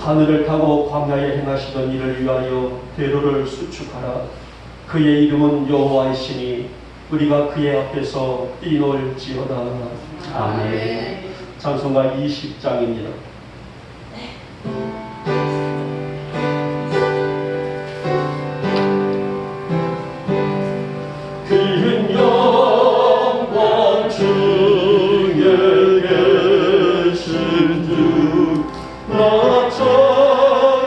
하늘을 타고 광야에 행하시던 이를 위하여 대로를 수축하라. 그의 이름은 여호와이시니 우리가 그의 앞에서 뛰놀지어다. 아멘. 찬송가 20장입니다. 큰 영광 중에 계신 주 나 찬송합니다.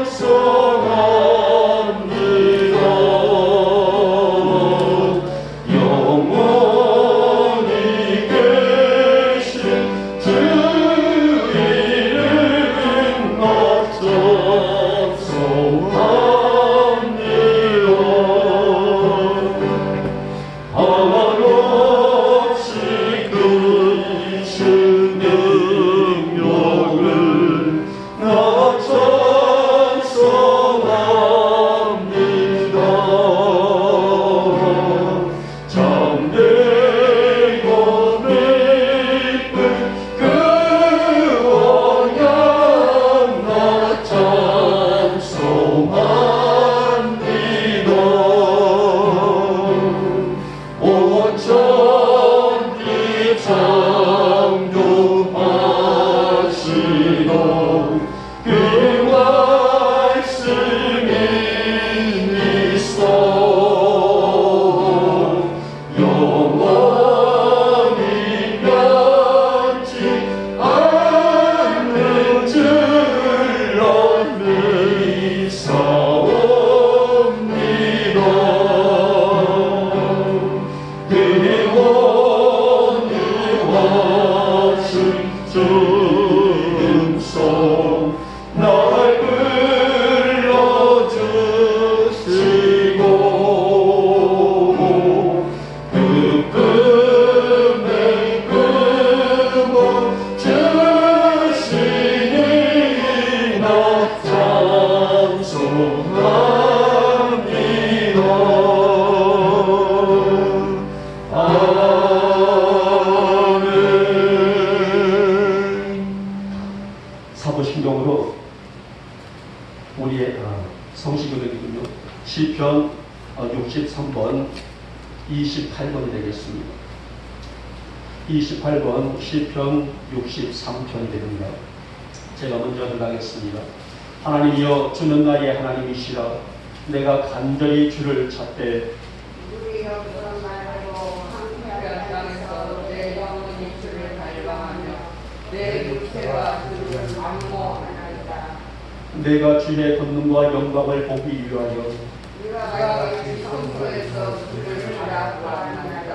영원히 계신 주 이름 나 찬송합니다. 한없이 크신 능력을 나 찬송합니다. 참되고 깊은 그 언약 나 찬송합니다. 온 천지 창조하시던 그 말씀이 있어 영원히 변치 않는 줄로 믿사옵니다. 그의 온유하신 음성 날 불러주시고 그 품에 품어 주시니 나 찬송합니다. 아멘. 사도신경으로 우리의 성시교독이군요. 시편 63번 28번이 되겠습니다. 28번 시편 63편이 됩니다. 제가 먼저 들어가겠습니다. 하나님이여 주는 나의 하나님이시라. 내가 간절히 주를 찾되 우리 영광 말고 한편 땅에서 내 영혼이 주를 갈망하며 내 육체와 주를 안모하나이다. 내가 주의 권능과 영광을 보기 위하여 네가 성소에서 주를 바라보아나이다.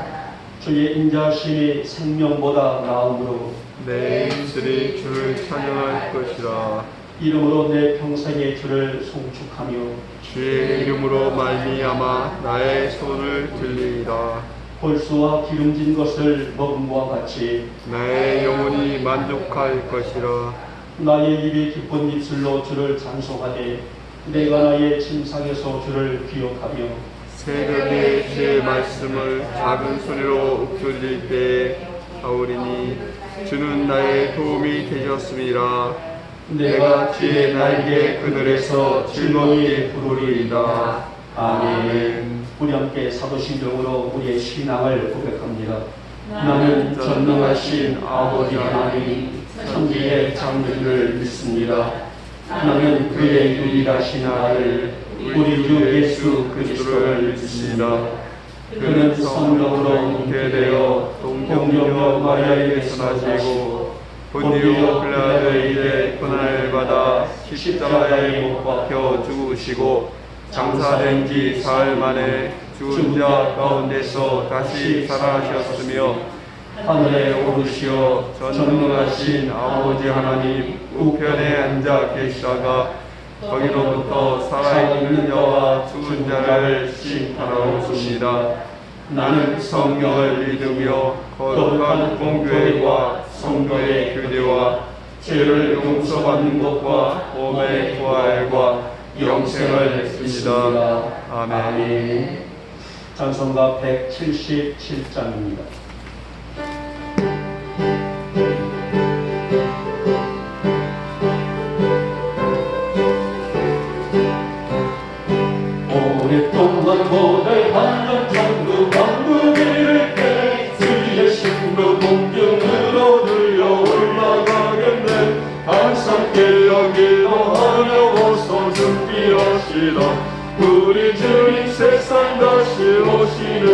주의 인자심이 생명보다 나음으로 내 입술이 주를 찬양할 것이라. 이름으로 내 평생의 주를 송축하며 주의 이름으로 말미암아 나의 손을 들리이다. 골수와 기름진 것을 먹음과 같이 나의 영혼이 만족할 것이라. 나의 입이 기쁜 입술로 주를 찬송하되 내가 나의 침상에서 주를 기억하며 새벽에 주의 말씀을 작은 소리로 읊조릴 때에 하오리니 주는 나의 도움이 되셨음이라. 내가 주의 날개 그늘에서 즐거이 부르리이다. 아멘. 우리 함께 사도신경으로 우리의 신앙을 고백합니다. 나는 전능하신 아버지 하나님 천지의 창조주를 믿습니다. 나는 그의 유일하신 아들 우리 주 예수 그리스도를 믿습니다. 그는 성령으로 잉태되어 동정녀 마리아에게서 나시고 본디오 빌라도에게 고난을 받아 십자가에 못 박혀 죽으시고 장사된 지 사흘 만에 죽은 자 가운데서 다시 살아나셨으며 하늘에 오르시어 전능하신 아버지 하나님 우편에 앉아 계시다가 거기로부터 살아있는 자와 죽은 자를 심판하러 오십니다. 나는 성령을 믿으며 거룩한 공교회와 성도의 교제와 죄를 용서받는 것과 몸의 부활과 영생을 했습니다. 아멘. 찬송가 177장입니다. 오랫동안 고대하던 전국 왕국을 때 주의 신부 공중으로 들려 올라가겠네. 항상께 여기로 하려고서 준비하시라. 우리 주님 세상 다시 오시네.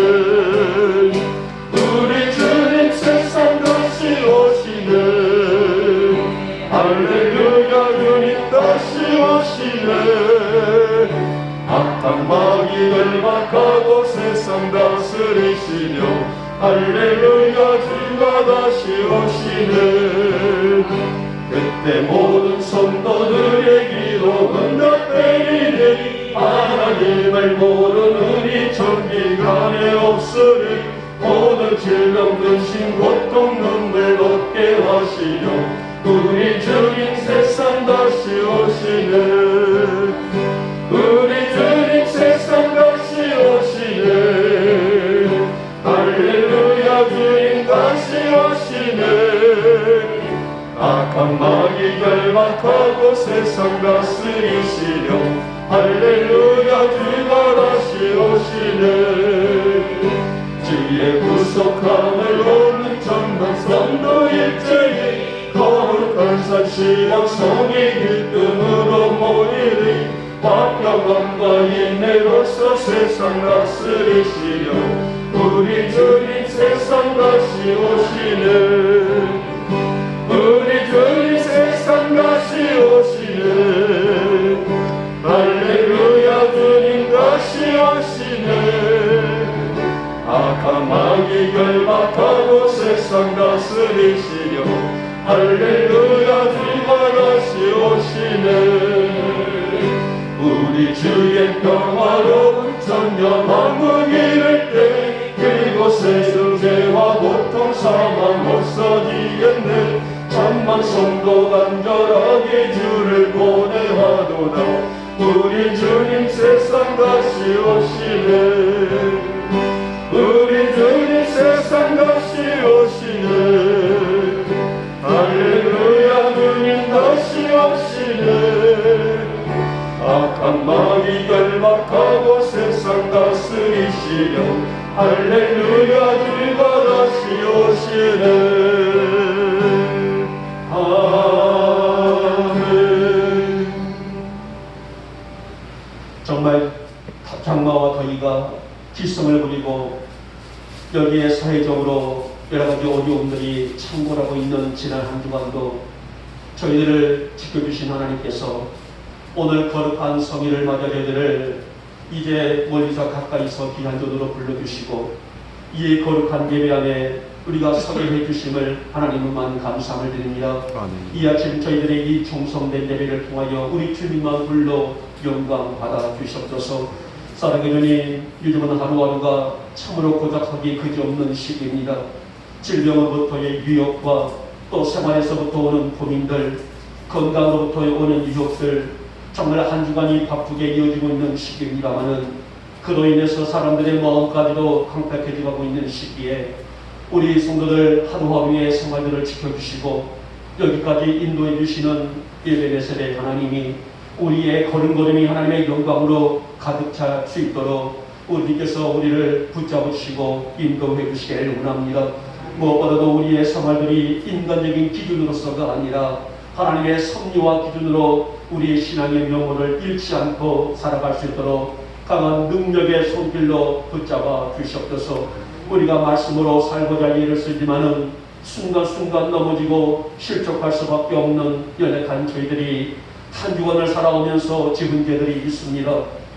우리 주님 세상 다시 오시네. 할렐루야 주님 다시 오시네. 악한 마귀 결박하고 세상 다스리시려. 할렐루야 주가 다시 오시네. 그때 모든 성도들의 기도 응답되리니 하나님을 모르느니 천기간에 없으니 모든 질병 근심 고통 눈물 없게 하시려. 우리 주님 세상 다시 오시네. 우리 주님 세상 다시 오시네. 할렐루야 주님 다시 오시네. 악한 마귀 결박하고 세상 다스리시려. 할렐루야 주가 다시 오시네. 주의 구속함을 얻는 전만 성도 일제히 거룩한 산 시온 성이 일등으로 모이리. 화평함과 인내로서 세상 다스리시려. 우리 주님 세상 다시 오시네. 우리 주님 세상 다시 오시네. 할렐루야 주님 다시 오시네. 악한 마귀 결박하고 세상 다스리시려. 할렐루야 주가 다시 오시네. 우리 주의 평화로운 천년 왕국 이를 때 그곳에 승죄와 고통 사망 없어지겠네. 천만 성도 간절하게 주를 고대하도다. 우리 주님 세상 다시 오시네. 우리 주님 세상 다시 오시네. 할렐루야 주님 다시 오시네. 악한 마귀 결박하고 세상 다스리시려. 할렐루야 주가 다시 오시네. 정말 장마와 더위가 기승을 부리고 여기에 사회적으로 여러 가지 어려움들이 창궐하고 있는 지난 한 주간도 저희들을 지켜주신 하나님께서 오늘 거룩한 성일을 맞아 저희들을 이제 멀리서 가까이서 귀한 존으로 불러주시고 이 거룩한 예배 안에 우리가 서게 해주심을 하나님만 감사함을 드립니다. 이 아침 저희들의 이 충성된 예배를 통하여 우리 주님만 불러 영광 받아 주시옵소서. 사랑의 주님, 요즘은 하루하루가 참으로 고작하기 그지없는 시기입니다. 질병으로부터의 유혹과 또 생활에서부터 오는 고민들, 건강으로부터 오는 유혹들, 정말 한 주간이 바쁘게 이어지고 있는 시기입니다마는 그로 인해서 사람들의 마음까지도 강팍해지고 있는 시기에 우리 성도들 하루하루의 생활들을 지켜주시고 여기까지 인도해 주시는 예배의 하나님이 우리의 걸음걸음이 하나님의 영광으로 가득 찰 수 있도록 우리께서 우리를 붙잡으시고 인도해 주시기를 원합니다. 무엇보다도 우리의 생활들이 인간적인 기준으로서가 아니라 하나님의 섭리와 기준으로 우리의 신앙의 명호를 잃지 않고 살아갈 수 있도록 강한 능력의 손길로 붙잡아 주시옵소서. 우리가 말씀으로 살고자 애를 쓰지만은 순간순간 넘어지고 실족할 수밖에 없는 연약한 저희들이 한 주간을 살아오면서 지은 죄들이 있습니다.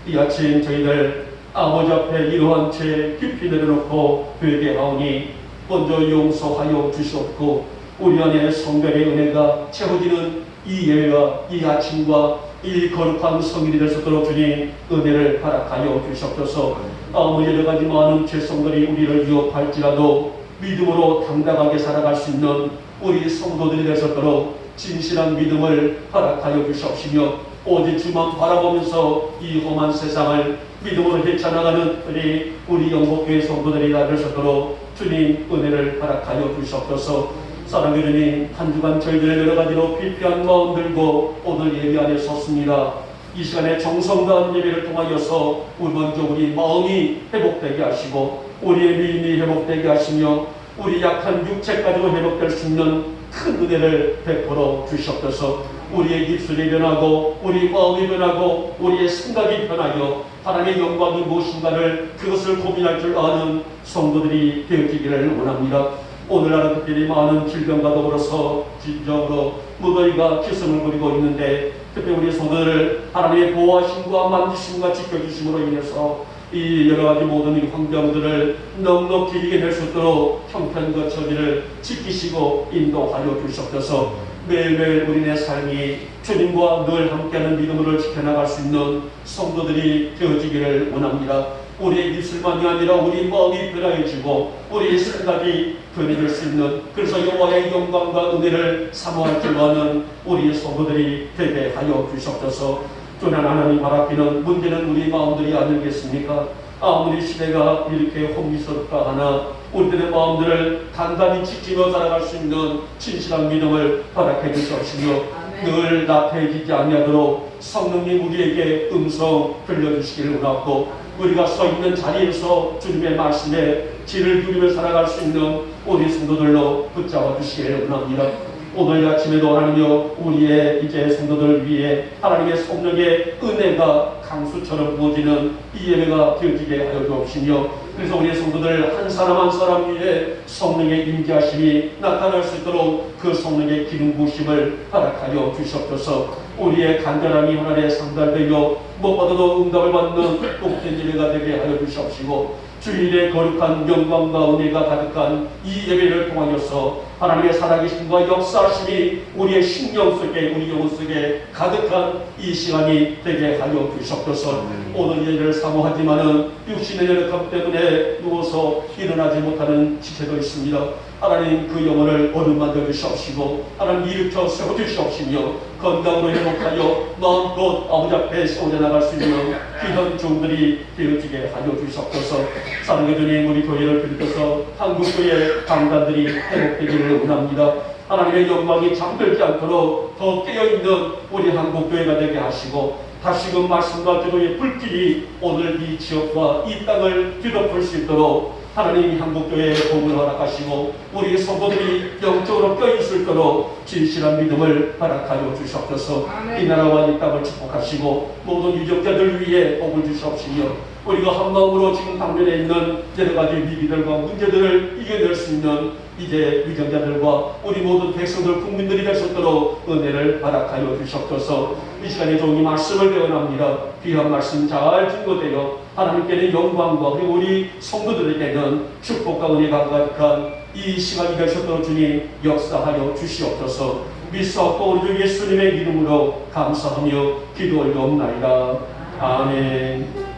이 아침 저희들 아버지 앞에 이러한 죄 깊이 내려놓고 회개하오니 먼저 용서하여 주시옵고 우리 안에 성결의 은혜가 채워지는 이 예배와 이 아침과 이 거룩한 성일이 될 수 있도록 주님 은혜를 허락하여 주시옵소서. 아무리 여러 가지 많은 죄성들이 우리를 유혹할지라도 믿음으로 당당하게 살아갈 수 있는 우리 성도들이 될 수 있도록 진실한 믿음을 허락하여 주시옵시며 오직 주만 바라보면서 이 험한 세상을 믿음으로 헤쳐나가는 우리 영국교회 성도들이 되시도록 주님 은혜를 허락하여 주시옵소서. 사랑하는 주님, 한 주간 저희들의 여러 가지로 피폐한 마음 들고 오늘 예배 안에 섰습니다. 이 시간에 정성다한 예배를 통하여서 먼저 우리 마음이 회복되게 하시고 우리의 믿음이 회복되게 하시며 우리 약한 육체까지도 회복될 수 있는 큰 은혜를 베풀어 주시옵소서. 우리의 입술이 변하고 우리 마음이 변하고 우리의 생각이 변하여 하나님의 영광이 무엇인가를 그것을 고민할 줄 아는 성도들이 되어지기를 원합니다. 오늘날은 특별히 많은 질병과 더불어서 진정으로 무더위가 기승을 부리고 있는데 특별히 우리 성도들을 하나님의 보호하심과 만지심과 지켜주심으로 인해서 이 여러가지 모든 이 환경들을 넉넉히 이겨낼 수 있도록 형편과 처지를 지키시고 인도하여 주시옵소서. 매일매일 우리의 삶이 주님과 늘 함께하는 믿음으로 지켜나갈 수 있는 성도들이 되어지기를 원합니다. 우리의 입술만이 아니라 우리 마음이 변화해지고 우리의 생각이 변해질 수 있는, 그래서 여호와의 영광과 은혜를 사모할 줄 아는 우리의 성도들이 되게 하여 주시옵소서. 주는 하나님 바라기는 문제는 우리 마음들이 아니겠습니까? 아무리 시대가 이렇게 혼미스럽다 하나 우리들의 마음들을 단단히 지키며 살아갈 수 있는 진실한 믿음을 허락해 주시옵시며 늘 나태해지지 아니하도록 성령님 우리에게 음성 들려주시기를 원하고 우리가 서 있는 자리에서 주님의 말씀에 질을 기울이며 살아갈 수 있는 우리 성도들로 붙잡아 주시기를 원합니다. 오늘 아침에도 하나님여 우리의 이제 성도들을 위해 하나님의 성령의 은혜가 강수처럼 부어지는 이 예배가 되어지게 하여 주옵시며 그래서 우리의 성도들 한 사람 한 사람 위에 성령의 임재하심이 나타날 수 있도록 그 성령의 기름 부으심을 허락하여 주시옵소서. 우리의 간절함이 하나님의 상달되어 무엇보다도 응답을 받는 복된 예배가 되게 하여 주시옵시고 주일의 거룩한 영광과 은혜가 가득한 이 예배를 통하여서 하나님의 살아계심과 역사하심이 우리의 심령 속에 우리 영혼 속에 가득한 이 시간이 되게 하여 주시옵소서. 오늘 예배를 사모하지만은 육신의 연약함 때문에 누워서 일어나지 못하는 지체도 있습니다. 하나님 그 영혼을 어루만져 주시옵시고 하나님 일으켜 세워주시옵시며 건강으로 회복하여 마음껏 아버지 앞에 세워져 나갈 수 있는 귀한 종들이 되어지게 하여 주시옵소서. 사랑의 주님 우리 교회를 비롯해서 한국교회 강단들이 회복되기를 원합니다. 하나님의 영광이 잠들지 않도록 더 깨어있는 우리 한국교회가 되게 하시고 다시금 말씀과 기도의 불길이 오늘 이 지역과 이 땅을 뒤덮을 수 있도록 하나님 한국교회에 복을 허락하시고 우리 성도들이 영적으로 껴있을 수 있도록 진실한 믿음을 허락하여 주시옵소서. 이 나라와 이 땅을 축복하시고 모든 유적자들 위해 복을 주시옵시며 우리가 한 마음으로 지금 당면에 있는 여러 가지 위기들과 문제들을 이겨낼 수 있는 이제 위정자들과 우리 모든 백성들 국민들이 될 수 있도록 은혜를 허락하여 주시옵소서. 이 시간에 종이 말씀을 배워납니다. 귀한 말씀 잘 증거되어 하나님께는 영광과 그리고 우리 성도들에게는 축복과 은혜가 가득한 이 시간이 될 수 있도록 주님 역사하여 주시옵소서. 믿사옵고 우리 주 예수님의 이름으로 감사하며 기도 올려옵나이다. 아멘.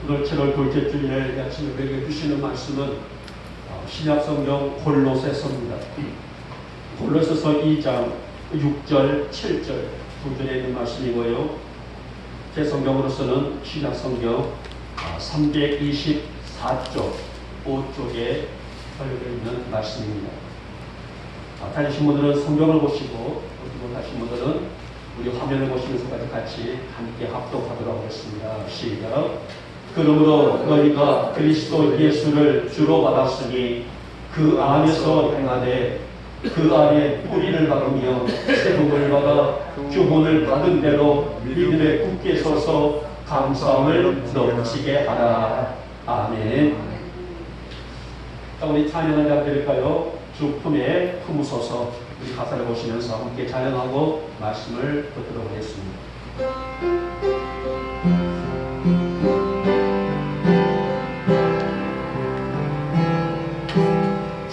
오늘 7월 둘째 주일에 아침에 먹여주시는 말씀은 신약성경 골로새서입니다. 골로새서 2장 6절, 7절 두 절에 있는 말씀이고요. 제 성경으로서는 신약성경 324쪽 5쪽에 걸려져 있는 말씀입니다. 다니신 분들은 성경을 보시고 또 다신 분들은 우리 화면을 보시면서까지 같이 함께 합독하도록 하겠습니다. 시작. 그러므로 너희가 그리스도 예수를 주로 받았으니 그 안에서 행하되 그 안에 뿌리를 박으며 세움을 받아 교훈을 받은 대로 믿음에 굳게 서서 감사함을 넘치게 하라. 아멘. 우리 찬양을 잡드릴까요? 주 품에 품으소서. 우리 가사를 보시면서 함께 찬양하고 말씀을 듣도록 하겠습니다.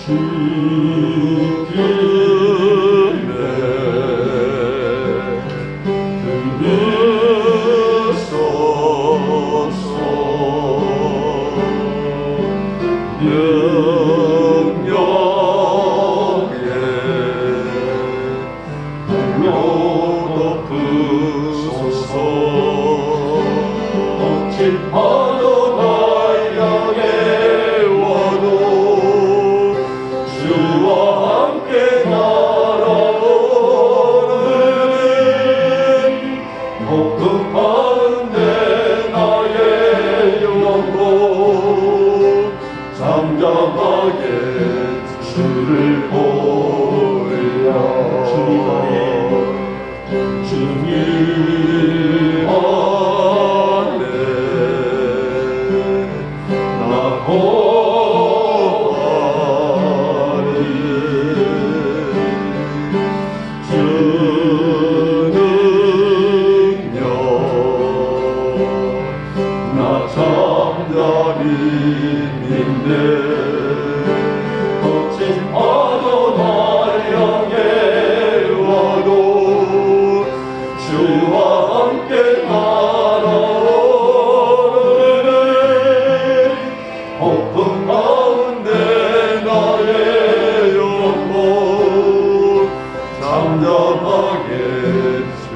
주께 주를 보리라. 주님 안에 주님 안에 나 거하리. 주 능력 나 잠잠히 믿네. 거친 파도 날 향해 와도 주와 함께 날아오르네. 폭풍 가운데 나의 영혼 잠잠하게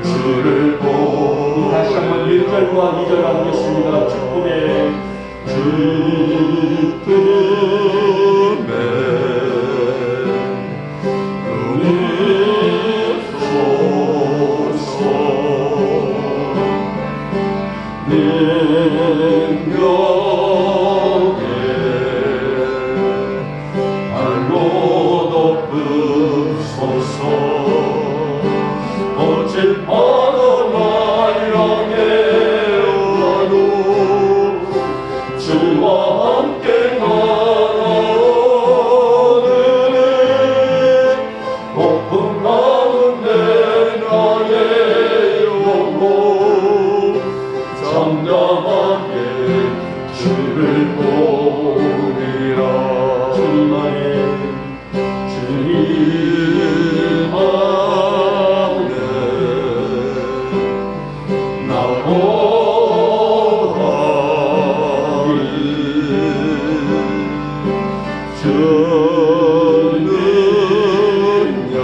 주를 보리라. 다시 한번 1절과 2절 하겠습니다. 기쁨의 눈을 쏘소. 능력에 발로 덮으소서. 거친 파도 날 향해 와도 주와 함께 날아오르네. 폭풍 가운데 나의 영혼 잠잠하게 주를 보리라. 주님 안에 주님 안에 나 거하리. 주 능력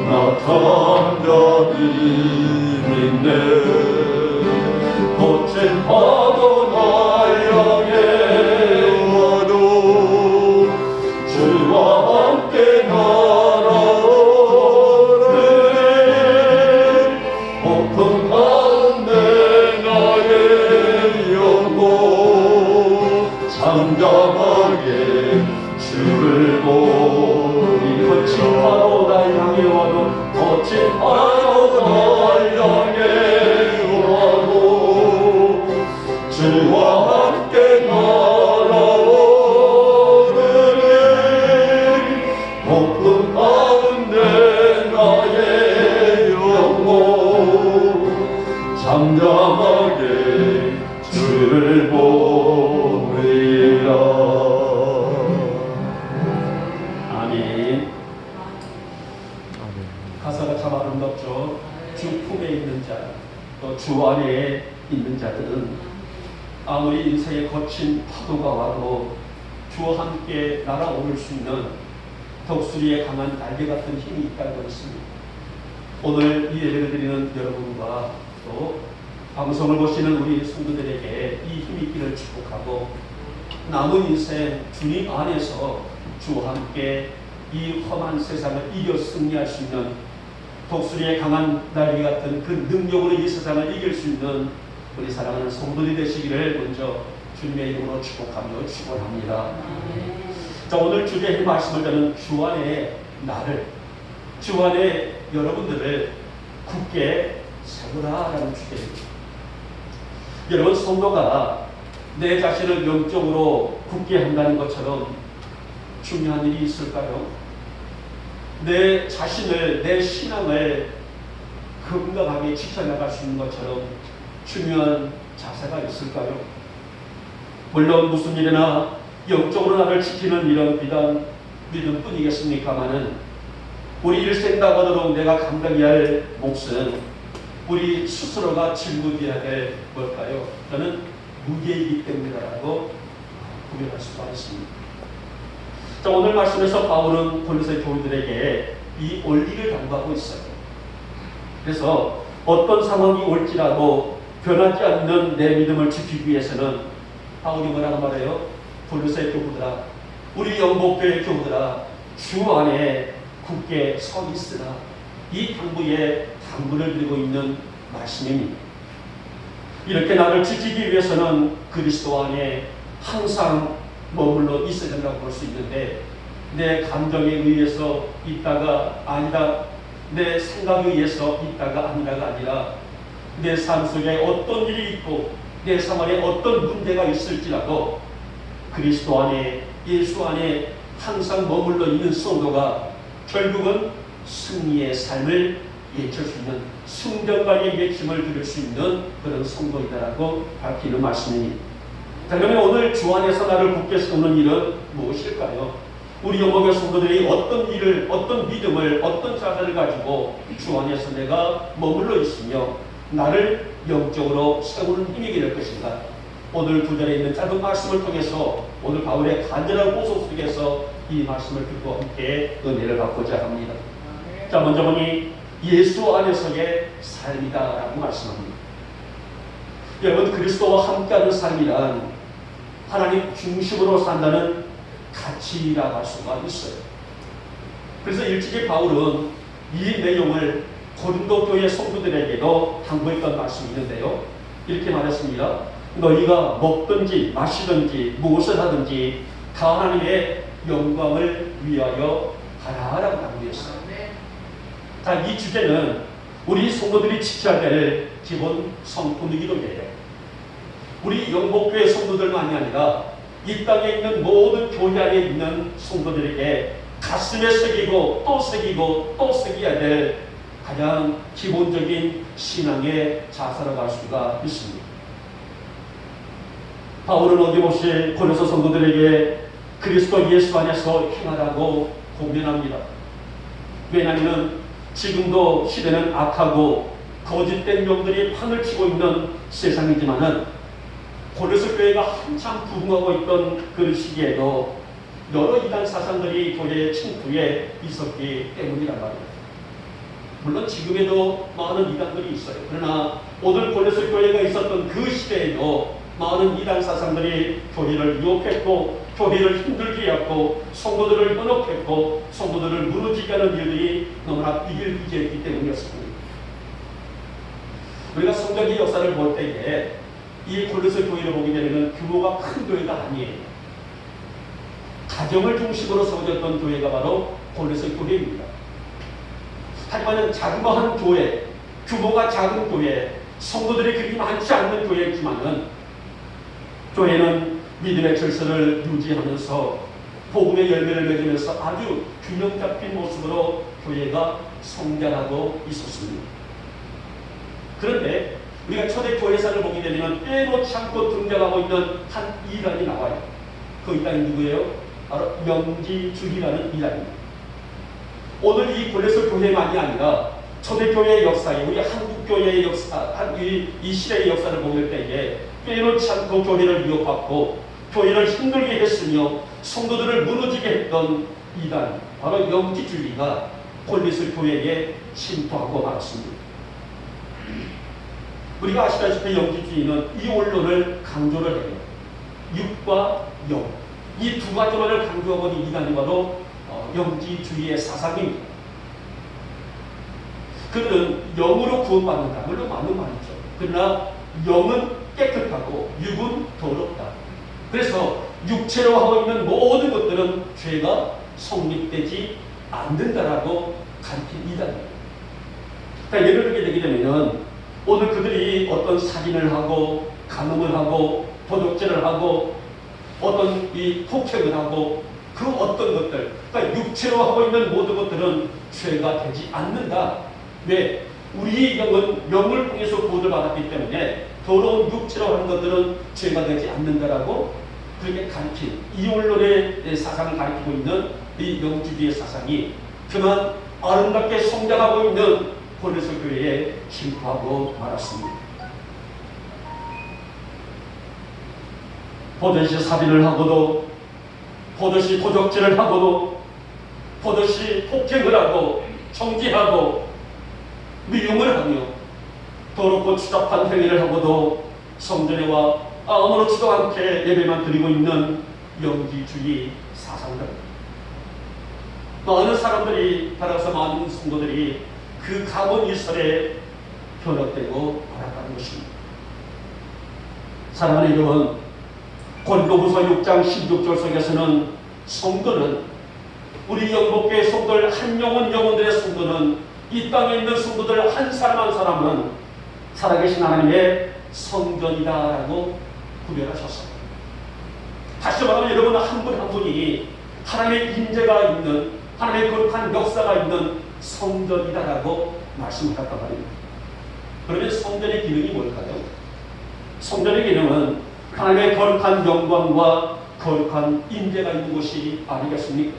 나 잠잠히 믿네. 거친 파도 날 향해 와도 주와 함께 날아오르네. 폭풍 가운데 나의 영혼 잠잠하게 주를 보리. 거친 파도 날 향해 와도 거친 파도 날 향해 와도 주와 함께 날아오르네. 폭풍 가운데 나의 영혼 잠잠하게 주를 보리라. 아멘. 가사가 참 아름답죠. 주 품에 있는 자, 또 주 안에 있는 자들은 아무리 인생에 거친 파도가 와도 주와 함께 날아오를 수 있는 독수리의 강한 날개 같은 힘이 있다고 했습니다. 오늘 이 예배를 드리는 여러분과 또 방송을 보시는 우리 성도들에게 이 힘이 있기를 축복하고, 남은 인생 주님 안에서 주와 함께 이 험한 세상을 이겨 승리할 수 있는, 독수리의 강한 날개 같은 그 능력으로 이 세상을 이길 수 있는 우리 사랑하는 성도들이 되시기를 먼저 주님의 이름으로 축복하며 축원합니다. 자, 오늘 주제의 말씀을 저는 주 안에 나를, 주 안에 여러분들을 굳게 세우라라는 주제입니다. 여러분, 성도가 내 자신을 영적으로 굳게 한다는 것처럼 중요한 일이 있을까요? 내 자신을, 내 신앙을 건강하게 지켜나갈 수 있는 것처럼 중요한 자세가 있을까요? 물론 무슨 일이나 영적으로 나를 지키는 일은 비단 믿음뿐이겠습니까마는, 우리 일생 나가도록 내가 감당해야 할 몫은 우리 스스로가 짊어져야 될 뭘까요? 저는 무게이기 때문이라고 구별할 수가 있습니다. 자, 오늘 말씀에서 바울은 골로새 교우들에게 이 원리를 당부하고 있어요. 그래서 어떤 상황이 올지라도 변하지 않는 내 믿음을 지키기 위해서는 바울이 뭐라고 말해요? 골로새 교우들아, 우리 영복교회 교우들아, 주 안에 굳게 서 있으라. 이 당부에 당부를 드리고 있는 말씀입니다. 이렇게 나를 지키기 위해서는 그리스도 안에 항상 머물러 있어야 된다고 볼 수 있는데, 내 감정에 의해서 있다가 아니다, 내 생각에 의해서 있다가 아니다가 아니라 내 삶 속에 어떤 일이 있고 내 생활에 어떤 문제가 있을지라도 그리스도 안에, 예수 안에 항상 머물러 있는 성도가 결국은 승리의 삶을 외칠 수 있는, 승전가의 외침을 들을 수 있는 그런 성도이다라고 밝히는 말씀입니다. 자, 그러면 오늘 주 안에서 나를 굳게 세우는 일은 무엇일까요? 우리 영목의 성도들이 어떤 일을, 어떤 믿음을, 어떤 자세를 가지고 주 안에서 내가 머물러 있으며 나를 영적으로 세우는 힘이 될 것인가? 오늘 구절에 있는 짧은 말씀을 통해서 오늘 바울의 간절한 고소 속에서 이 말씀을 듣고 함께 은혜를 받고자 합니다. 자, 먼저 보니 예수 안에서의 삶이다라고 말씀합니다. 여러분, 그리스도와 함께하는 삶이란 하나님 중심으로 산다는 가치라고 할 수가 있어요. 그래서 일찍이 바울은 이 내용을 고린도 교회 성도들에게도 당부했던 말씀이 있는데요. 이렇게 말했습니다. 너희가 먹든지 마시든지 무엇을 하든지 다 하나님의 영광을 위하여 하라라고 당부했어요. 자, 이 주제는 우리 성도들이 지켜야 될 기본 성품이기도 해요. 우리 영복교회 성도들만이 아니라 이 땅에 있는 모든 교회 안에 있는 성도들에게 가슴에 새기고 또 새기고 또 새겨야 될 가장 기본적인 신앙의 자세라고 할 수가 있습니다. 바울은 어김없이 고린도 성도들에게 그리스도 예수 안에서 행하라고 공면합니다. 왜냐하면 지금도 시대는 악하고 거짓된 영들이 판을 치고 있는 세상이지만은 고린도 교회가 한참 부흥하고 있던 그 시기에도 여러 이단 사상들이 교회의 침투에 있었기 때문이란 말입니다. 물론 지금에도 많은 이단들이 있어요. 그러나 오늘 고린도 교회가 있었던 그 시대에도 많은 이단 사상들이 교회를 유혹했고 교회를 힘들게 했고 성도들을 현혹했고 성도들을 무너지게 하는 일들이 너무나 비일비재했기 때문이었습니다. 우리가 성경의 역사를 볼 때에 이 고린도 교회를 보게 되면 규모가 큰 교회가 아니에요. 가정을 중심으로 세워졌던 교회가 바로 고린도 교회입니다. 하지만 자그마한 교회, 규모가 작은 교회, 성도들이 그렇게 많지 않는 교회지만은 교회는 믿음의 질서를 유지하면서 복음의 열매를 맺으면서 아주 균형 잡힌 모습으로 교회가 성장하고 있었습니다. 그런데 우리가 초대교회사를 보게 되면 빼놓지 않고 등장하고 있는 한 이단이 나와요. 그 이단이 누구예요? 바로 영지주의라는 이단입니다. 오늘 이 고린도 교회만이 아니라 초대교회의 역사에, 우리 한국교회의 역사, 이 시대의 역사를 보실 때에 빼놓지 않고 교회를 위협받고 교회를 힘들게 했으며 성도들을 무너지게 했던 이단, 바로 영지주의가 고린도 교회에 침투하고 말았습니다. 우리가 아시다시피 영지주의는 이 원론을 강조를 해요. 육과 영, 이 두 가지만을 강조하고 있는 이단이 바로 영지주의의 사상입니다. 그들은 영으로 구원받는다. 물론 맞는 말이죠. 그러나 영은 깨끗하고 육은 더럽다. 그래서 육체로 하고 있는 모든 것들은 죄가 성립되지 않는다라고 가르친 이단입니다. 그러니까 예를 들게 되게 되면 오늘 그들이 어떤 살인을 하고 간음을 하고 도둑질을 하고 어떤 이 폭행을 하고 그 어떤 것들, 그러니까 육체로 하고 있는 모든 것들은 죄가 되지 않는다. 왜? 우리의 영은 영을 통해서 구원을 받았기 때문에 더러운 육체로 하는 것들은 죄가 되지 않는다라고 그렇게 가르친 이 원론의 사상을 가르치고 있는 이 영주주의 사상이 그만 아름답게 성장하고 있는 고린도 교회에 침투하고 말았습니다. 보듯이 살인을 하고도, 보듯이 도적질을 하고도, 보듯이 폭행을 하고 정지하고 미움을 하며 더럽고 추잡한 행위를 하고도 성전에 와 아무렇지도 않게 예배만 드리고 있는 영지주의 사상들. 많은 사람들이, 따라서 많은 성도들이 그 가본 일설에 변화되고 말았다는 것입니다. 사랑하는 여러분, 고린도후서 6장 16절 속에서는 성도는 우리 영복교회 성도들 한 영혼들의 성도는 이 땅에 있는 성도들 한 사람 한 사람은 살아계신 하나님의 성전이다라고 구별하셨어요. 다시 말하면 여러분 한 분 한 분이 하나님의 임재가 있는 하나님의 거룩한 역사가 있는 성전이다라고 말씀하셨단 말입니다. 그러면 성전의 기능이 뭘까요? 성전의 기능은 하나님의 거룩한 영광과 거룩한 임재가 있는 곳이 아니겠습니까?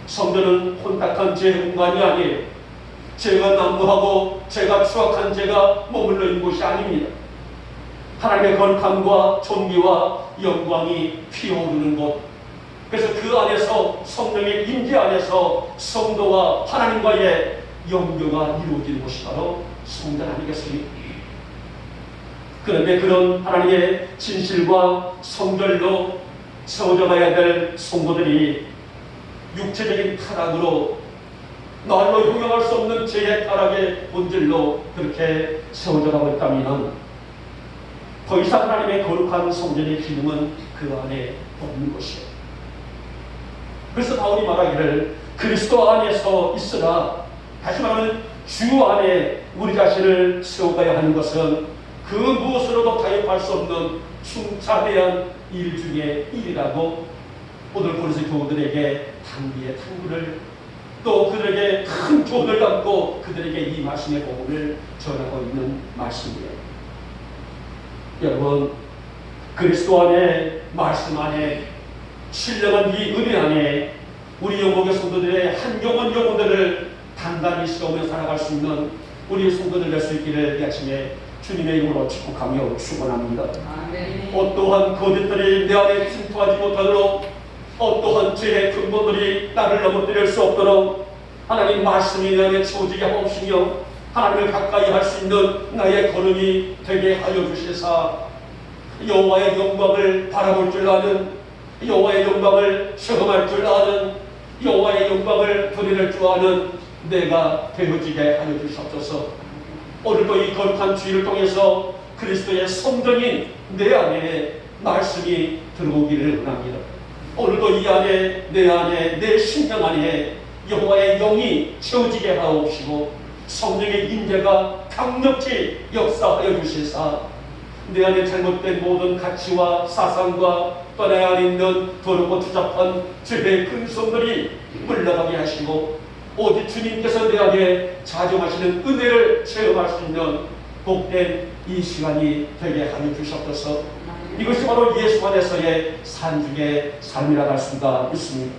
성전은 혼탁한 제 공간이 아니에요. 제가 난무하고 제가 추악한 제가 머물러 있는 곳이 아닙니다. 하나님의 거룩함과 존귀와 영광이 피어오르는 곳. 그래서 그 안에서 성령의 임재 안에서 성도와 하나님과의 연교가 이루어지는 곳이 바로 성전 아니겠습니까? 그런데 그런 하나님의 진실과 성결로 세워져 가야 될 성도들이 육체적인 타락으로 말로 형용할 수 없는 죄의 타락의 본질로 그렇게 세워져 가고 있다면 더 이상 하나님의 거룩한 성전의 기능은 그 안에 없는 것이에요. 그래서 바울이 말하기를 그리스도 안에서 있으나, 다시 말하면 주 안에 우리 자신을 세워가야 하는 것은 그 무엇으로도 타협할 수 없는 중차대한 일 중에 일이라고 오늘 고린도 교우들에게 당비의 당부를, 또 그들에게 큰 조언을 담고 그들에게 이 말씀의 복음을 전하고 있는 말씀이에요. 여러분, 그리스도 안에, 말씀 안에, 신령한 이 은혜 안에 우리 영국의 성도들의 한 영혼들을 단단히 세우며 살아갈 수 있는 우리 성도들 될 수 있기를 이 아침에 주님의 이름으로 축복하며 축원합니다. 어떠한 거짓들이 내 안에 침투하지 못하도록, 어떠한 죄의 근본들이 나를 넘어뜨릴 수 없도록 하나님 말씀이 내 안에 채워지게 하옵시며 하나님을 가까이 할 수 있는 나의 걸음이 되게 하여 주시사 여호와의 영광을 바라볼 줄 아는, 여호와의 영광을 체험할 줄 아는, 여호와의 영광을 드릴 줄 아는 내가 되어지게 하여 주시옵소서. 오늘도 이 거룩한 주일을 통해서 그리스도의 성전인 내 안에 말씀이 들어오기를 원합니다. 오늘도 이 안에, 내 심령 안에 여호와의 영이 채워지게 하옵시고 성령의 임재가 강력히 역사하여 주시사 내 안에 잘못된 모든 가치와 사상과 또 내 안에 있는 더럽고 추잡한 죄의 근성들이 물러가게 하시고 오직 주님께서 내 안에 자정하시는 은혜를 체험할 수 있는 복된 이 시간이 되게 하여 주시옵소서. 이것이 바로 예수 안에서의 산중의 삶이라 할 수가 있습니다.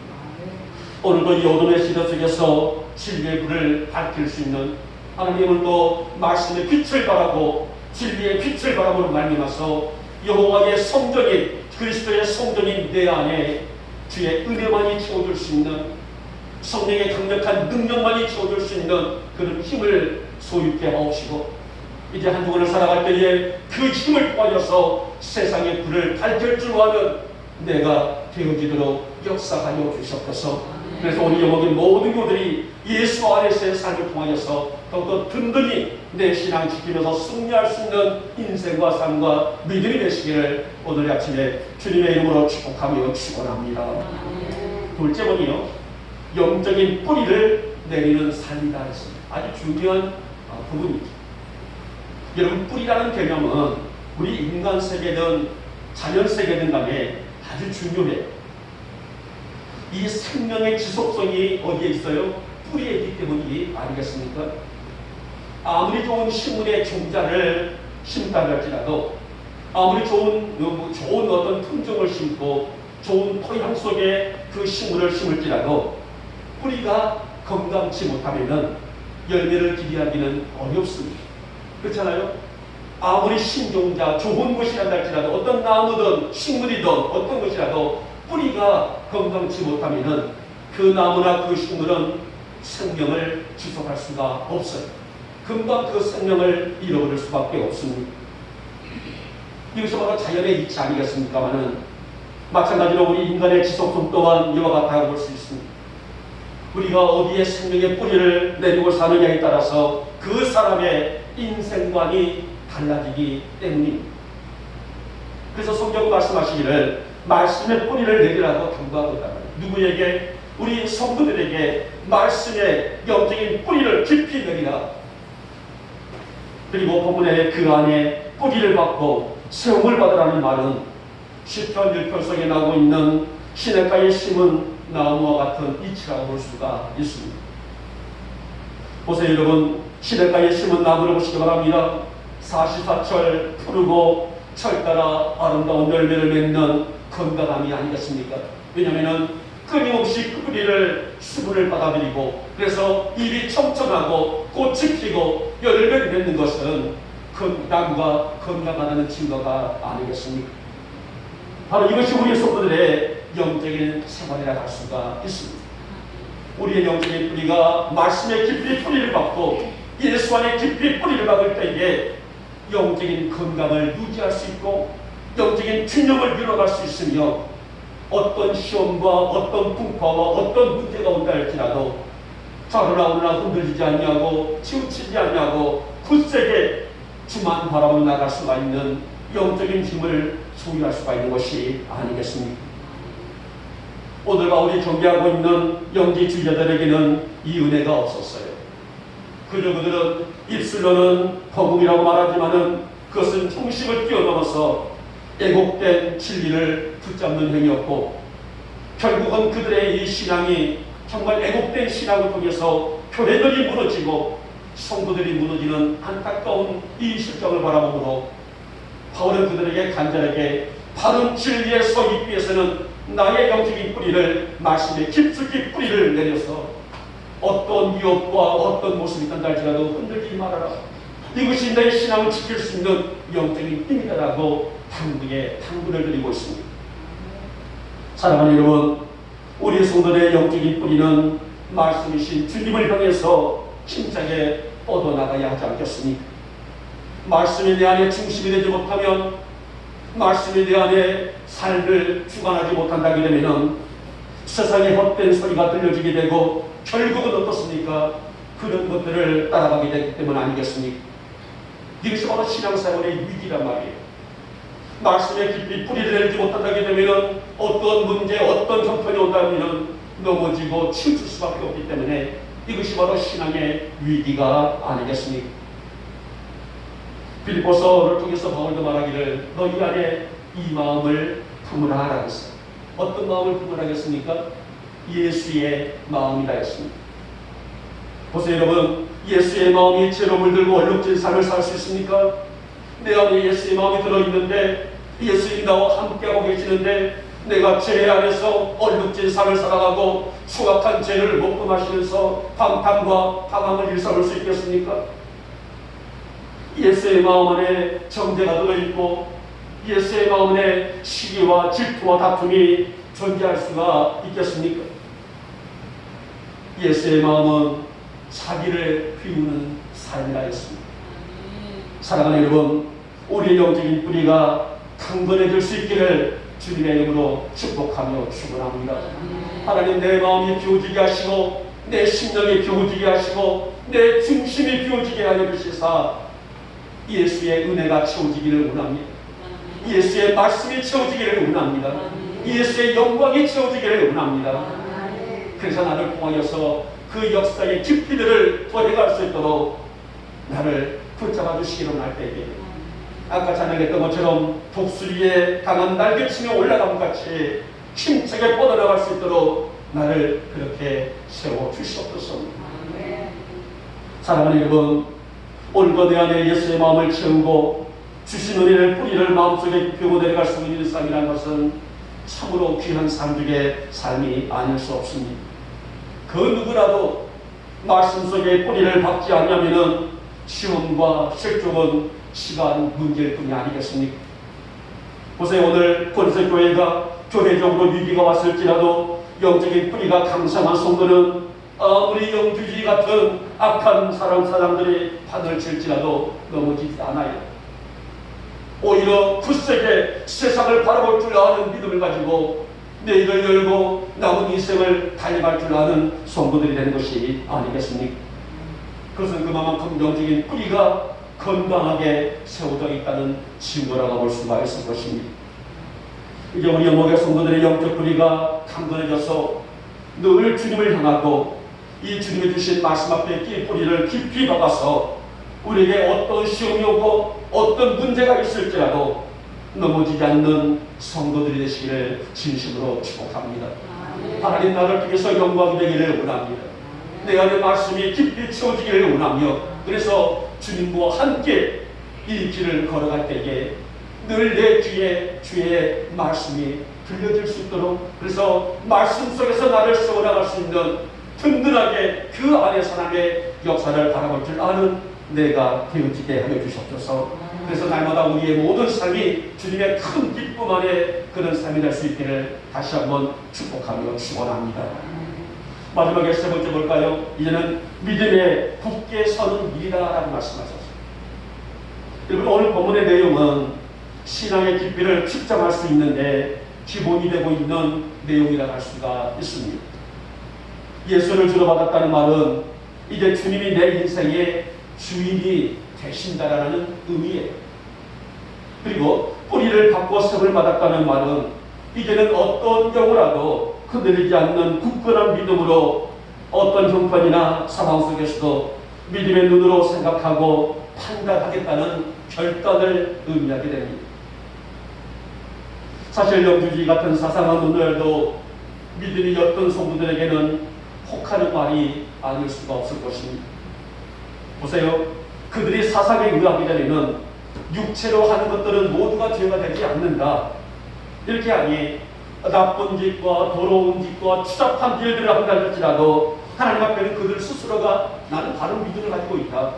오늘도 이 어둠의 시대 속에서 진리의 불을 밝힐 수 있는 하나님, 오늘도 말씀의 빛을 바라고 진리의 빛을 바라보는 말미암아서 여호와의 성전인 그리스도의 성전인 내 안에 주의 은혜만이 채워줄 수 있는, 성령의 강력한 능력만이 채워줄 수 있는 그런 힘을 소유케 하옵시고 이제 한 주간을 살아갈 때에 그 힘을 통하여서 세상의 불을 밝힐 줄 아는 내가 되어지도록 역사하여 주시옵소서. 그래서 우리 영혼의 모든 교들이 예수 안에서의 삶을 통하여서 더욱더 든든히 내 신앙 지키면서 승리할 수 있는 인생과 삶과 믿음이 되시기를 오늘 아침에 주님의 이름으로 축복하며 축원합니다. 둘째는요, 영적인 뿌리를 내리는 삶이다 했습니다. 아주 중요한 부분이죠. 여러분, 뿌리라는 개념은 우리 인간 세계든 자연 세계든 간에 아주 중요해요. 이 생명의 지속성이 어디에 있어요? 뿌리에 있기 때문이 아니겠습니까? 아무리 좋은 식물의 종자를 심다 할지라도, 아무리 좋은 어떤 품종을 심고 좋은 토양 속에 그 식물을 심을지라도 뿌리가 건강치 못하면 열매를 기대하기는 어렵습니다. 그렇잖아요? 아무리 신종자, 좋은 것이라 할지라도, 어떤 나무든 식물이든 어떤 것이라도 뿌리가 건강치 못하면 그 나무나 그 식물은 생명을 지속할 수가 없어요. 금방 그 생명을 잃어버릴 수밖에 없습니다. 이것이 바로 자연의 이치 아니겠습니까마는 마찬가지로 우리 인간의 지속성 또한 이와 같다고 볼 수 있습니다. 우리가 어디에 생명의 뿌리를 내리고 사느냐에 따라서 그 사람의 인생관이 달라지기 때문입니다. 그래서 성경 말씀하시기를 말씀의 뿌리를 내리라고 당부하고 있단 말이에요. 누구에게? 우리 성도들에게 말씀의 영적인 뿌리를 깊이 내리라. 그리고 본문에 그 안에 뿌리를 받고 세움을 받으라는 말은 시편 1편 속에 나오고 있는 시냇가에 심은 나무와 같은 이치라고 볼 수가 있습니다. 보세요 여러분, 시냇가에 심은 나무를 보시기 바랍니다. 44철 푸르고 철 따라 아름다운 열매를 맺는 건강함이 아니겠습니까? 왜냐하면 끊임없이 그 뿌리를 수분을 받아들이고 그래서 잎이 청청하고 꽃이 피고 열매를 맺는 것은 그 나무가 건강하다는 증거가 아니겠습니까? 바로 이것이 우리 성도들의 영적인 생활이라 할 수가 있습니다. 우리의 영적인 뿌리가 말씀의 깊이 뿌리를 받고 예수 안에 깊이 뿌리를 받을 때에 영적인 건강을 유지할 수 있고 영적인 균형을 이뤄갈 수 있으며 어떤 시험과 어떤 풍파와 어떤 문제가 온다 할지라도 저러나 오르나 흔들리지 않냐고 치우치지 않냐고 굳세게 주만 바라보며 나갈 수가 있는 영적인 힘을 소유할 수가 있는 것이 아니겠습니까? 오늘과 우리 경배하고 있는 영지주의자들에게는 이 은혜가 없었어요. 그들은 입술로는 복음이라고 말하지만은 그것은 형식을 뛰어넘어서 애곡된 진리를 붙잡는 행위였고 결국은 그들의 이 신앙이 정말 애곡된 신앙을 통해서 교회들이 무너지고 성도들이 무너지는 안타까운 이 실정을 바라보므로 바울은 그들에게 간절하게 바른 진리에 서 있기 위해서는 나의 영적인 뿌리를 말씀에 깊숙이 뿌리를 내려서 어떤 위협과 어떤 모습이든 할지라도 흔들리지 말아라. 이것이 내 신앙을 지킬 수 있는 영적인 힘이다라고 당분을 드리고 있습니다. 사랑하는 여러분, 우리 성도의 영적인 뿌리는 말씀이신 주님을 향해서 힘차게 뻗어나가야 하지 않겠습니까? 말씀이 내 안에 중심이 되지 못하면 말씀이 내 안에 삶을 주관하지 못한다게 되면 세상의 헛된 소리가 들려지게 되고 결국은 어떻습니까? 그런 것들을 따라가게 되기 때문 아니겠습니까? 이것이 바로 신앙생활의 위기란 말이에요. 말씀에 깊이 뿌리를 내리지 못한다게 되면 어떤 문제, 어떤 형편이 온다면 넘어지고 치우칠 수밖에 없기 때문에 이것이 바로 신앙의 위기가 아니겠습니까? 빌립보서를 통해서 바울도 말하기를 너희 안에 이 마음을 품으라 하라고 했어요. 어떤 마음을 품으라 하겠습니까? 예수의 마음이라 했습니다. 보세요 여러분, 예수의 마음이 죄로 물들고 얼룩진 삶을 살 수 있습니까? 내 안에 예수의 마음이 들어있는데 예수님이 나와 함께하고 계시는데 내가 죄 안에서 얼룩진 삶을 살아가고 수악한 죄를 먹고 마시면서 방탕과 방황을 일삼을 수 있겠습니까? 예수의 마음 안에 정죄가 들어있고 예수의 마음 안에 시기와 질투와 다툼이 존재할 수가 있겠습니까? 예수의 마음은 자기를 비우는 삶이라 했습니다. 사랑하는 여러분, 우리의 영적인 뿌리가 강건해질 수 있기를 주님의 이름으로 축복하며 축원합니다. 하나님, 내 마음이 비워지게 하시고 내 심령이 비워지게 하시고 내 중심이 비워지게 하여 주시사 예수의 은혜가 채워지기를 원합니다. 예수의 말씀이 채워지기를 원합니다. 예수의 영광이 채워지기를 원합니다. 그래서 나를 통하여서 그 역사의 깊이들을 더해갈 수 있도록 나를 붙잡아 주시기를 원할 때에 아까 찬양했던 것처럼 독수리의 강한 날개치며 올라감 같이 힘차게 뻗어나갈 수 있도록 나를 그렇게 세워 주시옵소서. 사랑하는 여러분, 오늘도 내 안에 예수의 마음을 채우고 주신 은혜를 뿌리를 마음속에 피우고 내려갈 수 있는 삶이라는 것은 참으로 귀한 삶 중에 삶이 아닐 수 없습니다. 그 누구라도 말씀 속에 뿌리를 박지 않냐면은 시험과 실족은 시간 문제일 뿐이 아니겠습니까? 보세요, 오늘 권세교회가 교회적으로 위기가 왔을지라도 영적인 뿌리가 강성한 성도는 아무리 영주주의 같은 악한 사람들이 판을 칠지라도 넘어지지 않아요. 오히려 굳세게 세상을 바라볼 줄 아는 믿음을 가지고 내일을 열고 남은 인생을 달려갈 줄 아는 성도들이 되는 것이 아니겠습니까? 그것은 그만큼 영적인 뿌리가 건강하게 세워져 있다는 증거라고 볼 수가 있을 것입니다. 이제 우리 영목의 성도들의 영적 뿌리가 강건해져서 늘 주님을 향하고 이 주님이 주신 말씀 앞에 이 뿌리를 깊이 박아서 우리에게 어떤 시험이 오고 어떤 문제가 있을지라도 넘어지지 않는 성도들이 되시기를 진심으로 축복합니다. 하나님 나를 통해서 영광이 되기를 원합니다. 내 안에 말씀이 깊이 채워지기를 원하며 그래서 주님과 함께 이 길을 걸어갈 때에 늘 내 귀에 주의 말씀이 들려질 수 있도록 그래서 말씀 속에서 나를 세워나갈 수 있는 든든하게 그 안에서 하나님의 역사를 바라볼 줄 아는 내가 되어지게 하여 주셨소서. 그래서 날마다 우리의 모든 삶이 주님의 큰 기쁨 안에 그런 삶이 될 수 있기를 다시 한번 축복하며 축원합니다. 마지막에 세 번째 볼까요? 이제는 믿음에 굳게 서는 일이다라고 말씀하셨습니다. 여러분 오늘 본문의 내용은 신앙의 깊이를 측정할 수 있는데 기본이 되고 있는 내용이라고 할 수가 있습니다. 예수를 주로 받았다는 말은 이제 주님이 내 인생의 주인이 되신다라는 의미예요. 그리고 뿌리를 받고 sem을 받았다는 말은 이제는 어떤 경우라도 흔들리지 않는 굳건한 믿음으로 어떤 형편이나 상황 속에서도 믿음의 눈으로 생각하고 판단하겠다는 결단을 의미하게 됩니다. 사실 영주주의 같은 사상한 오늘도 믿음이 어떤 성도들에게는 혹하는 말이 아닐 수가 없을 것입니다. 보세요. 그들이 사상에 의하기 전에는 육체로 하는 것들은 모두가 죄가 되지 않는다. 이렇게 하니 나쁜 짓과 더러운 짓과 추잡한 일들을 한다 할지라도 하나님 앞에는 그들 스스로가 나는 바른 믿음을 가지고 있다.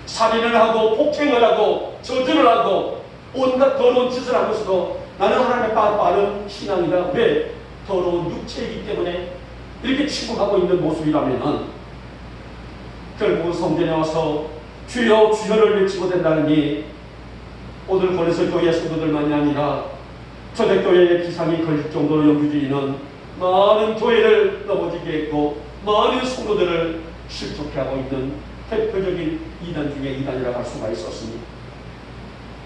살인을 하고 폭행을 하고 저주를 하고 온갖 더러운 짓을 하면서도 나는 하나님의 바른 신앙이다. 왜? 더러운 육체이기 때문에 이렇게 취급하고 있는 모습이라면 결국은 성전에 와서 주여 주여를 외치고 된다느니 오늘 권해서 교회 성도들만이 아니라 초대교회의 기상이 걸릴 정도로 영주주의는 많은 교회를 넘어지게 했고 많은 성도들을 실족해 하고 있는 대표적인 이단 중에 이단이라고 할 수가 있었습니다.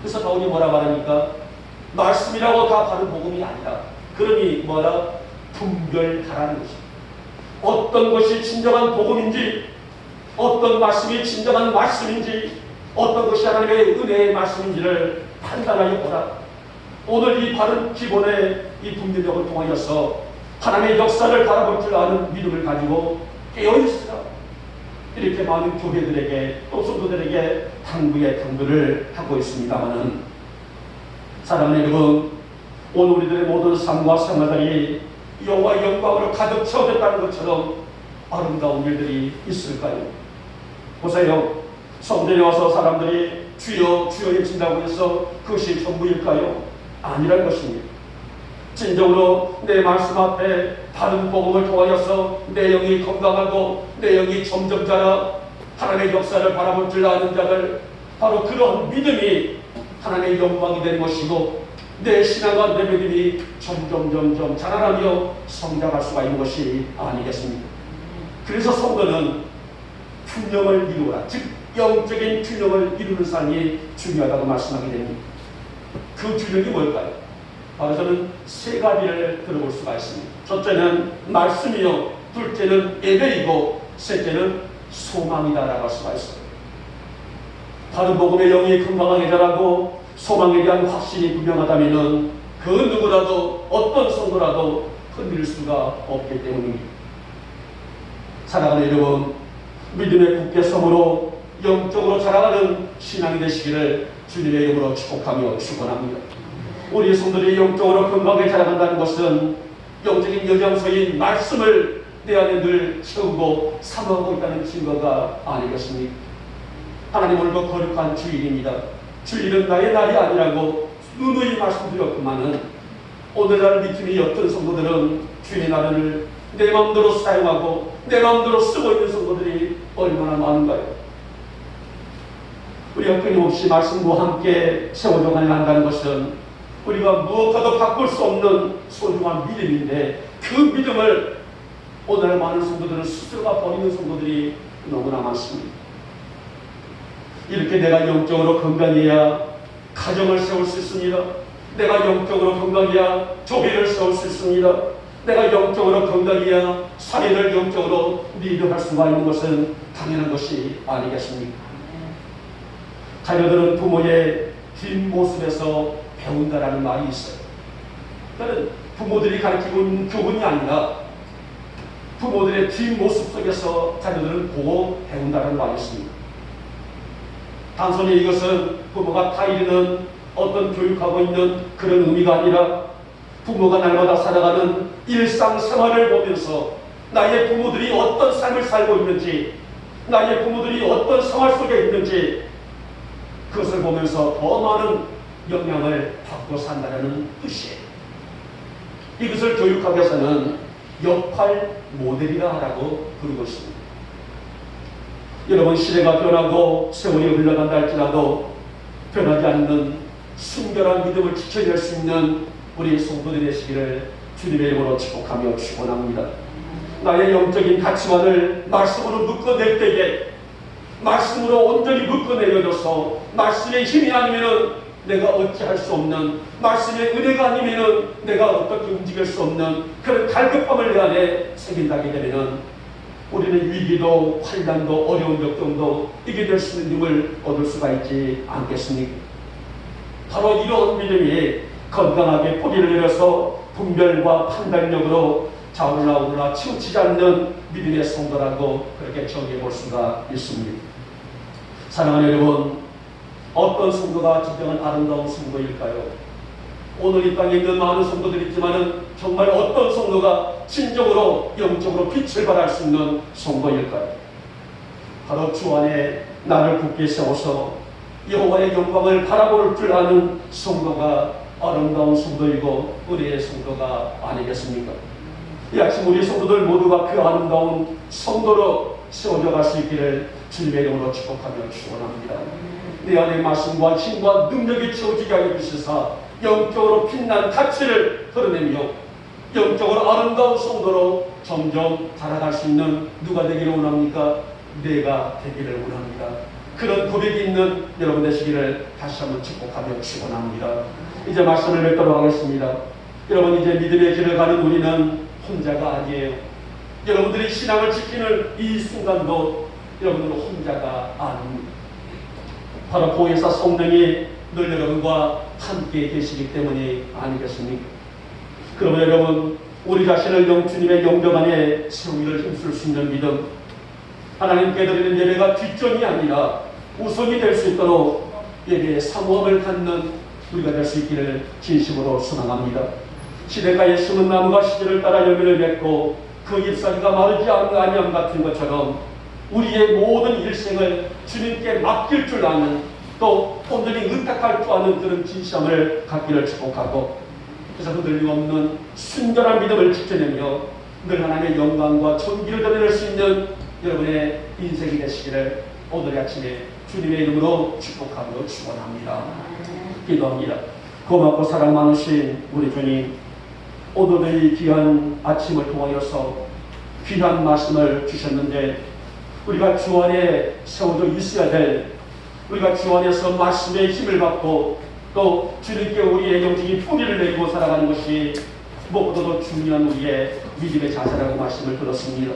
그래서 바울이 뭐라 말하니까 말씀이라고 다 바른 복음이 아니라 그러니 뭐라 분별하라는 것입니다. 어떤 것이 진정한 복음인지 어떤 말씀이 진정한 말씀인지 어떤 것이 하나님의 은혜의 말씀인지를 판단하여 보라. 오늘 이 바른 기본의 이 분별력을 통하여서 하나님의 역사를 바라볼 줄 아는 믿음을 가지고 깨어있으라. 이렇게 많은 교회들에게 또 성도들에게 당부를 하고 있습니다마는 사랑하는 여러분, 오늘 우리들의 모든 삶과 생활들이 여호와의 영광으로 가득 채워졌다는 것처럼 아름다운 일들이 있을까요? 보세요. 성전에 와서 사람들이 주여 주여 외친다고 해서 그것이 전부일까요? 아니란 것입니다. 진정으로 내 말씀 앞에 바른 복음을 통하여서 내 영이 건강하고 내 영이 점점 자라 하나님의 역사를 바라볼 줄 아는 자들, 바로 그런 믿음이 하나님의 영광이 되는 것이고 내 신앙과 내 믿음이 점점 자라나며 성장할 수가 있는 것이 아니겠습니까? 그래서 성도는 균형을 이루어라. 즉 영적인 균형을 이루는 삶이 중요하다고 말씀하게 됩니다. 그 균형이 뭘까요? 바로 저는 세 가지를 들어볼 수가 있습니다. 첫째는 말씀이요, 둘째는 예배이고 셋째는 소망이다라고 할 수가 있어요. 바른 복음의 영이 건강하게 자라고 소망에 대한 확신이 분명하다면 그 누구라도 어떤 성도라도 흔들 수가 없기 때문입니다. 사랑하는 여러분, 믿음의 굳게 섬으로 영적으로 자라가는 신앙이 되시기를 주님의 이름으로 축복하며 축원합니다. 우리 성도들이 영적으로 건강하게 자라간다는 것은 영적인 여장소인 말씀을 내 안에 늘 채우고 사모하고 있다는 증거가 아니겠습니까? 하나님 오늘도 거룩한 주일입니다. 주일은 나의 날이 아니라고 누누이 말씀드렸구만은 오늘날 믿음이 어떤 성도들은 주의 날을 내 마음대로 사용하고 내 마음대로 쓰고 있는 성도들이 얼마나 많은가요? 우리가 끊임없이 말씀과 함께 세워져 간다는 것은 우리가 무엇과도 바꿀 수 없는 소중한 믿음인데 그 믿음을 오늘 많은 성도들은 스스로가 버리는 성도들이 너무나 많습니다. 이렇게 내가 영적으로 건강해야 가정을 세울 수 있습니다. 내가 영적으로 건강해야 교회를 세울 수 있습니다. 내가 영적으로 건강해야 사회를 영적으로 리드할 수가 있는 것은 당연한 것이 아니겠습니까? 자녀들은 부모의 뒷모습에서 배운다라는 말이 있어요. 그러니까 부모들이 가르치고 있는 교훈이 아니라 부모들의 뒷모습 속에서 자녀들은 보고 배운다는 말이 있습니다. 단순히 이것은 부모가 타이르는 어떤 교육하고 있는 그런 의미가 아니라 부모가 날마다 살아가는 일상생활을 보면서 나의 부모들이 어떤 삶을 살고 있는지, 나의 부모들이 어떤 생활 속에 있는지 그것을 보면서 더 많은 영향을 받고 산다는 뜻이에요. 이것을 교육학에서는 역할 모델이라고 부르고 있습니다. 여러분, 시대가 변하고 세월이 흘러간다 할지라도 변하지 않는 순결한 믿음을 지켜낼 수 있는 우리 성도들이 되시기를 주님의 이름으로 축복하며 축원합니다. 나의 영적인 가치관을 말씀으로 묶어낼 때에 말씀으로 온전히 묶어내려져서 말씀의 힘이 아니면 내가 어찌할 수 없는, 말씀의 은혜가 아니면 내가 어떻게 움직일 수 없는 그런 갈급함을 내 안에 새긴다게 되면 우리는 위기도 환난도 어려운 역경도 이겨낼 수 있는 힘을 얻을 수가 있지 않겠습니까? 바로 이런 믿음이 건강하게 뿌리를 내려서 분별과 판단력으로 좌우나 치우치지 않는 믿음의 성도라고 그렇게 정의해 볼 수가 있습니다. 사랑하는 여러분, 어떤 성도가 진정한 아름다운 성도일까요? 오늘 이 땅에 있는 많은 성도들이 있지만 정말 어떤 성도가 진정으로 영적으로 빛을 발할 수 있는 성도일까요? 바로 주 안에 나를 굳게 세워서 여호와의 영광을 바라볼 줄 아는 성도가 아름다운 성도이고 은혜의 성도가 아니겠습니까? 이 아침 우리 성도들 모두가 그 아름다운 성도로 세워져 갈 수 있기를 주님의 이름으로 축복하며 축원합니다. 내 안에 말씀과 힘과 능력이 채워지게 하여 주시사 영적으로 빛난 가치를 드러내며 영적으로 아름다운 성도로 점점 자라갈 수 있는 누가 되기를 원합니까? 내가 되기를 원합니다. 그런 고백이 있는 여러분 되시기를 다시 한번 축복하며 축원합니다. 이제 말씀을 맺도록 하겠습니다. 여러분, 이제 믿음의 길을 가는 우리는 혼자가 아니에요. 여러분들이 신앙을 지키는 이 순간도 여러분들은 혼자가 아닙니다. 바로 보혜사 성령이 늘 여러분과 함께 계시기 때문이 아니겠습니까? 그러면 여러분, 우리 자신을 주님의 영적 안에 세우기를 힘쓸 수 있는 믿음, 하나님께 드리는 예배가 뒷전이 아니라 우선이 될 수 있도록 예배의 사모함을 갖는 우리가 될 수 있기를 진심으로 소망합니다. 시냇가에 심은 나무가 시절을 따라 열매를 맺고 그 잎사귀가 마르지 아니함 같은 것처럼 우리의 모든 일생을 주님께 맡길 줄 아는, 또 온전히 의탁할 줄 아는 그런 진심을 갖기를 축복하고, 그래서 흔들림 없는 순결한 믿음을 지켜내며 늘 하나님의 영광과 존귀를 드러낼 수 있는 여러분의 인생이 되시기를 오늘 아침에 주님의 이름으로 축복하며 축원합니다. 기도합니다. 고맙고 사랑 많으신 우리 주님, 오늘도 이 귀한 아침을 통하여서 귀한 말씀을 주셨는데 우리가 주 안에 세워져 있어야 될, 우리가 주 안에서 말씀의 힘을 받고 또 주님께 우리의 영적인 뿌리를 내리고 살아가는 것이 무엇보다도 중요한 우리의 믿음의 자세라고 말씀을 들었습니다.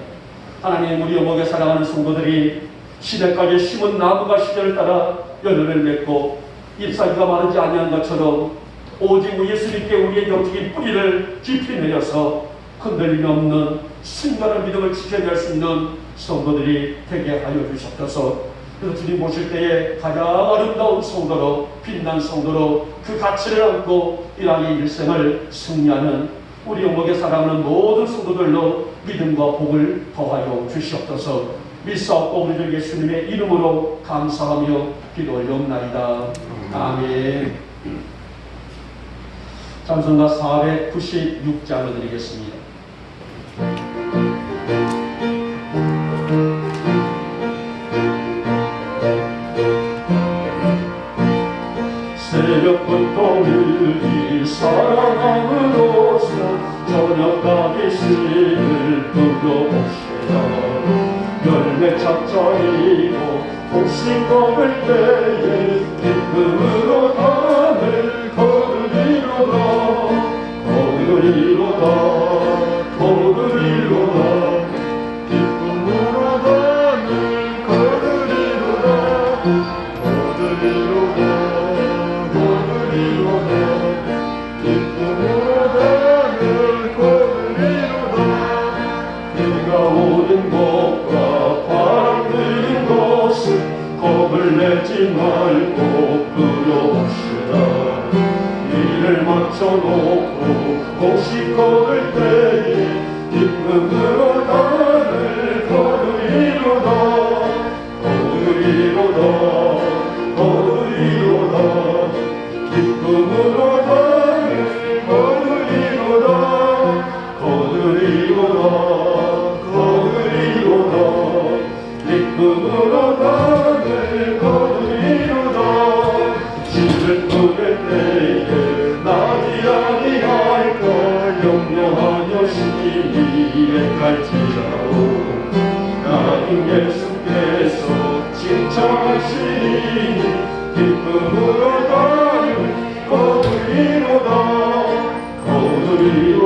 하나님, 우리 영목에 살아가는 성도들이 시냇가에 심은 나무가 시절을 따라 열매를 맺고 잎사귀가 마르지 아니한 것처럼 오직 예수님께 우리의 영적인 뿌리를 깊이 내려서 흔들림이 없는 순결한 믿음을 지켜낼 수 있는 성도들이 되게 하여 주셨소서. 그래서 주님 보실 때에 가장 아름다운 성도로, 빛난 성도로 그 가치를 안고 이 땅의 일생을 승리하는 우리 영목에 살아가는 모든 성도들로 믿음과 복을 더하여 주시옵소서. 믿사옵고 우리 주 예수님의 이름으로 감사하며 기도 올려옵나이다. 아멘. 찬송가 496장을 드리겠습니다. 새벽부터 일이 사랑함으로써 저녁까지 씨를 뿌려봅시다. 열매 착자이고 복싱 먹을 때에 기쁨으로 담을 거리로 거두리로다 기쁨으로 늘 거두리로다 거두리로다 거두리로다 기쁨으로 늘 거두리로다 비가 오는 것과 바람 드는 것은 겁을 내지 말고 두려워시라. 이를 맞춰놓고 혹시 걸을 때에 기쁨으로 나를 거두리로다 거두리로다 거두리로다 기쁨으로 나를 거두리로다 거두리로다 거두리로다 기쁨으로 나를 거두리로다 집을 꾸릴 때에 나지 아니할까 염려하여 심히 애갈지라도 나는 예수께서 칭찬하시니 기쁨으로 나를 거두리로다 거두리로다